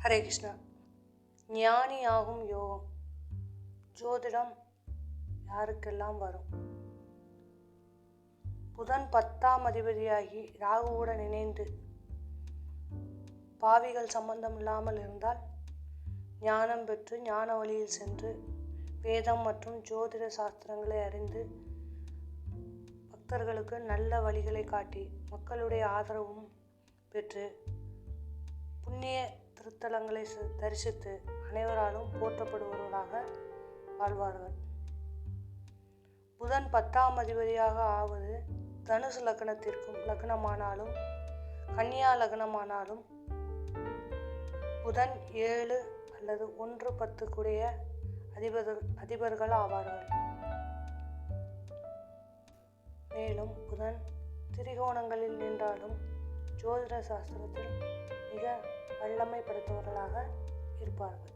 ஹரே கிருஷ்ணா. ஞானியாகும் யோகம். ஜோதிடம் யாருக்கெல்லாம் வரும்? புதன் 10ஆம் அதிபதியாகி ராகுவுடன் இணைந்து பாவிகள் சம்பந்தம் இல்லாமல் இருந்தால் ஞானம் பெற்று ஞான வழியில் சென்று வேதம் மற்றும் ஜோதிட சாஸ்திரங்களை அறிந்து பக்தர்களுக்கு நல்ல வழிகளை காட்டி மக்களுடைய ஆதரவும் பெற்று புண்ணிய திருத்தலங்களை தரிசித்து அனைவராலும் போற்றப்படுபவர்களாக வாழ்வார்கள். புதன் 10ஆம் அதிபதியாக ஆவது தனுசு லக்னமானாலும் கன்னியா லக்னமானாலும் புதன் 7 அல்லது 1-10 கூடிய அதிபர்கள் ஆவார்கள். மேலும் புதன் திரிகோணங்களில் நின்றாலும் ஜோதிட சாஸ்திரத்தில் மிக வல்லமை படைத்தவர்களாக இருப்பார்கள்.